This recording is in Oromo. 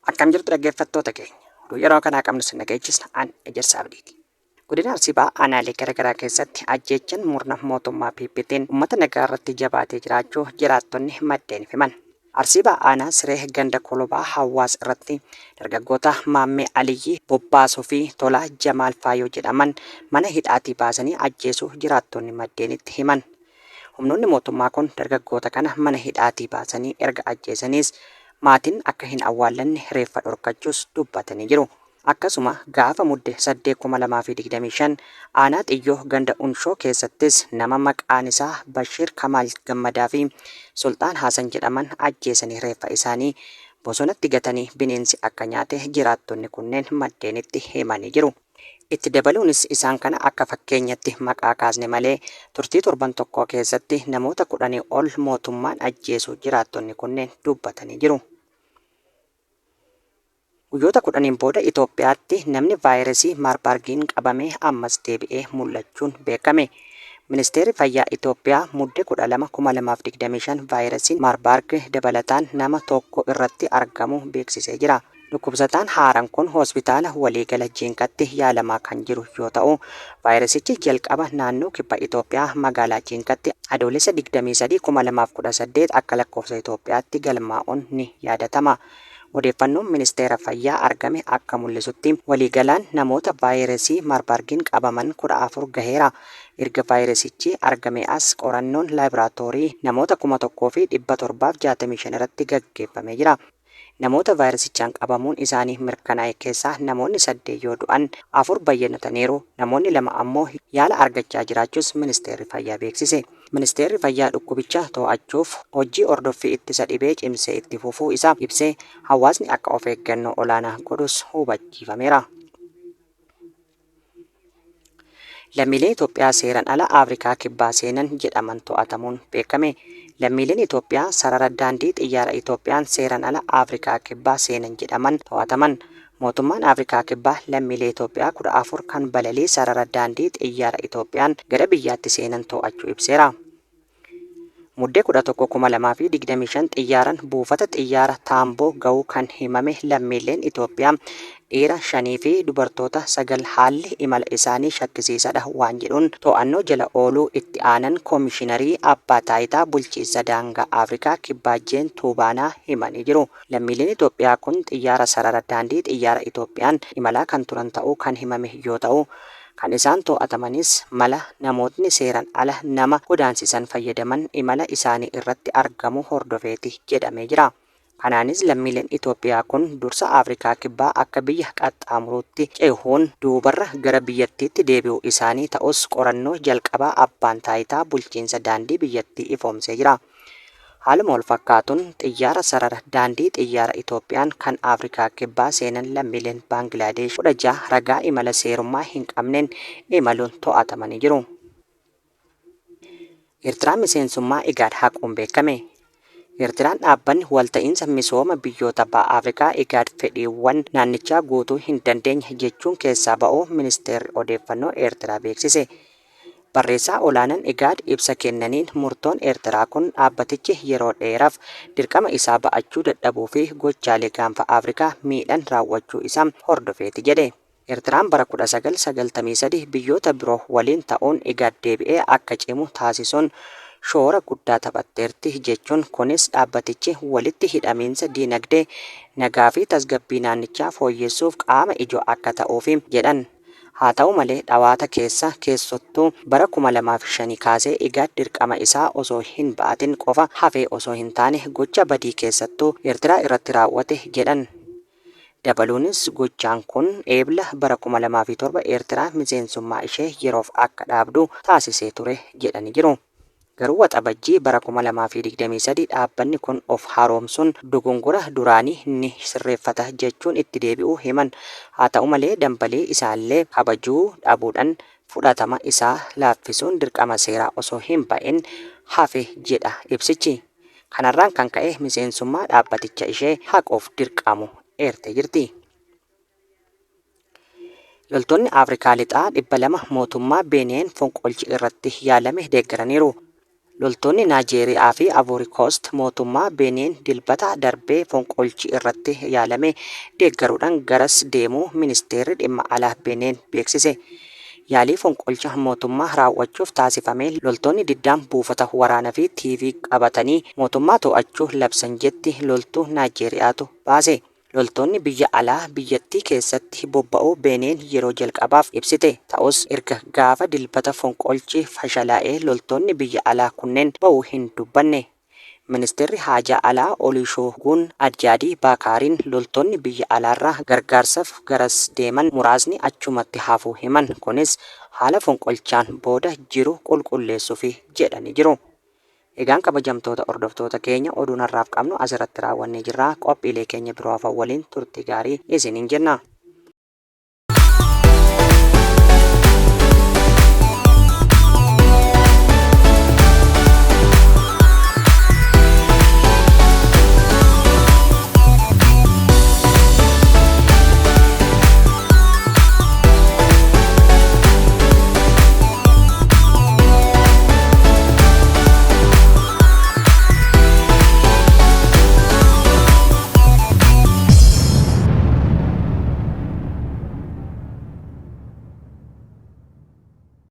Akkam jirtu dhaggeeffattoota keenya. Oduu yeroo kanaa qabnu sin dhageechisna an Ejersaa Abdiiti. Godina Arsii Bahaa aanaalee garaagaraa keessatti ajjeechaan murna mootummaa PPT'n uummata nagaa irratti jabaatee jiraachuu jiraattonni maddeen himan. Arsii Bahaa aanaa Siree Ganda Kolobaa Hawaas irratti dargaggoota Maammee Aliyyii Bobbaasuu fi Tolaa Jamaal Faayoo jedhaman mana hidhaatii baasanii ajjeesuu jiraattonni maddeenitti himan. Humnoonni mootummaa kun dargaggoota kana mana hidhaatii baasanii erga ajjeesaniis maatiin akka hin awwaallanne reeffa dhorkachuus dubbatanii jiru. Akkasuma gaafa mudde 8,2025 aanaa xiyyoo ganda unshoo keessattis nama maqaan isaa Bashir Kamaal Gammadaa fi Sultaan Haasan jedhaman ajjeesanii reeffa isaanii bosonatti gatanii bineensi akka nyaate jiraattonni kunneen maddeenitti himanii jiru. Itti dabaluunis isaan kana akka fakkeenyatti maqaa kaasne malee turtii torban tokko keessatti namoota 10 ol mootummaan ajjeesuu jiraattonni kunneen dubbatanii jiru. Guyyoota 10 booda Itoophiyaatti namni vaayirasii Maarbargiin qabamee ammas deebi'ee mul'achuun beekame. Ministeerri Fayyaa Itoophiyaa mudde 12,2025 vaayirasiin Maarbarg dabalataan nama tokko irratti argamu beeksisee jira. Dhukkubsataan haaraan kun hospitaala waliigala Jiinqatti yaalamaa kan jiru yoo ta'u, vaayirasichi jalqaba naannoo kibba Itoophiyaa magaalaa Jiinqatti adoolessa 23,2018 akka lakkoofsa Itoophiyaatti galmaa'uun ni yaadatama. Odeeffannoon ministeera fayyaa argame akka mul'isutti waliigalaan namoota vaayirasii Maarbargiin qabaman 14 gaheera. Erga vaayirasichi argame as qorannoon laaboraatoorii namoota 1,765 irratti gaggeeffamee jira. Namoota vaayirasichaan qabamuun isaanii mirkanaa'e keessaa namoonni 8 yoo du'an 4 bayyanataniiru. Namoonni 2 ammoo yaala argachaa jiraachuus ministeerri fayyaa beeksise. Ministeerri fayyaa dhukkubicha to'achuuf hojii ordoffii ittisa dhibee cimsee itti fufuu isaa ibsee hawaasni akka of eeggannoo olaanaa godhus hubachiifameera. Lammiileen Itoophiyaa seeraan ala Afrikaa kibbaa seenan jedhaman to'atamuun beekame. Lammiileen Itoophiyaa sarara daandii xiyyaara Itoophiyaan seeraan ala Afrikaa kibbaa seenan jedhaman to'ataman. Mootummaan Afrikaa kibbaa lammiilee Itoophiyaa 14 kan balalii sarara daandii xiyyaara Itoophiyaan gara biyyaatti seenan to'achuu ibseera. Muddee 11,2025 xiyyaaraan buufata xiyyaara Taamboo ga'uu kan himame lammiileen Itoophiyaa dhiira 5 fi dubartoota 9 haalli imala isaanii shakkisiisadha waan jedhuun to'annoo jala ooluu itti aanan koomishiinarii abbaa taayitaa bulchiinsa daangaa Afrikaa kibbaa Jeen Tuubaanaa himanii jiru. Lammiileen Itoophiyaa kun xiyyaara sarara daandii xiyyaara Itoophiyaan imalaa kan turan ta'uu kan himame yoo ta'u, kan isaan to'atamanis mala namootni seeran ala nama godaansisan fayyadaman imala isaanii irratti argamu hordofeeti jedhamee jira. Kanaanis lammiileen Itoophiyaa kun dursa Afrikaa kibbaa akka biyya qaxxaamuruutti cehuun duubarra gara biyyattiitti deebi'uu isaanii ta'us qorannoo jalqabaa abbaan taayitaa bulchiinsa daandii biyyattii ifoomsee jira. Haaluma wal fakkaatuun xiyyaara sarara daandii xiyyaara Itoophiyaan kan Afrikaa kibbaa seenan lammiileen Baangilaadesh 16 ragaa imala seerummaa hin qabneen imaluun to'atamanii jiru. Eertiraan miseensummaa IGAD haquun beekame. Eertiraan dhaabbanni walta'iinsa misooma biyyoota ba'a Afrikaa IGAD fedhiiwwan naannichaa guutuu hin dandeenye jechuun keessaa ba'uu ministeerri odeeffannoo Eertiraa beeksise. Barreessaa olaanaan IGAD ibsa kennaniin murtoon Eertiraa kun dhaabbatichi yeroo dheeraaf dirqama isaa ba'achuu dadhabuu fi gochaalee gaanfa Afrikaa miidhan raawwachuu isaa hordofeeti jedhe. Eertiraan bara 1993 biyyoota biroo waliin ta'uun IGAD deebi'ee akka cimu taasisuun shoora guddaa taphatteerti jechuun kunis dhaabbatichi walitti hidhamiinsa diinagdee nagaa fi tasgabbii naannichaa fooyyessuuf qaama ijoo akka ta'uuf jedhan. Haa ta'u malee dhawaata keessa keessattuu bara 2005 kaasee IGAD dirqama isaa osoo hin ba'atin qofa hafee osoo hin taane gocha badii keessattuu Eertiraa irratti raawwate jedhan. Dabaluunis gochaan kun eebla bara 2007 Eertiraa miseensummaa ishee yeroof akka dhaabdu taasisee ture jedhanii jiru. Garuu waxabajjii bara 2023 dhaabbanni kun of haaromsuun dogongora duraanii ni sirreeffata jechuun itti deebi'uu himan. Haa ta'u malee dambalii isaallee kabajuu dhabuudhaan fudhatama isaa laaffisuun dirqama seeraa osoo hin ba'in hafe jedha ibsichi. Kanarraan kan ka'e miseensummaa dhaabbaticha ishee haquuf dirqamu eertee jirti. Loltoonni Afrikaa lixaa 200 mootummaa Beeniyeen fonqolchi irratti yaalame deeggaraniiru. Loltoonni Naajeeriyaa fi Ivory Coast mootummaa Benin dilbata darbee fonqolchi irratti yaalame deeggaruudhaan garas deemuu ministeerri dhimma alaa Benin beeksise. Yaalii fonqolcha mootummaa raawwachuuf taasifame loltoonni diddaan buufata waraanaa fi TV qabatanii mootummaa to'achuu labsan jetti loltuu Naajeeriyaatu baase. Loltoonni biyya alaa biyyattii keessatti bobba'uu Benin yeroo jalqabaaf ibsite ta'us erga gaafa dilbata fonqolchi fashalaa'ee loltoonni biyya alaa kunneen ba'uu hin dubbanne. Ministeerri haajaa alaa Olusegun Adjadii Baakaariin loltoonni biyya alaarraa gargaarsaaf garas deeman muraasni achumatti hafuu himan. Kunis haala fonqolchaan booda jiru qulqulleessuuf jedhanii jiru. Egaan kabajamtoota hordoftoota keenya oduun har'aaf qabnu asirratti raawwannee jirra. Qophiilee keenya biroo waliin turtii gaarii isiniin jenna.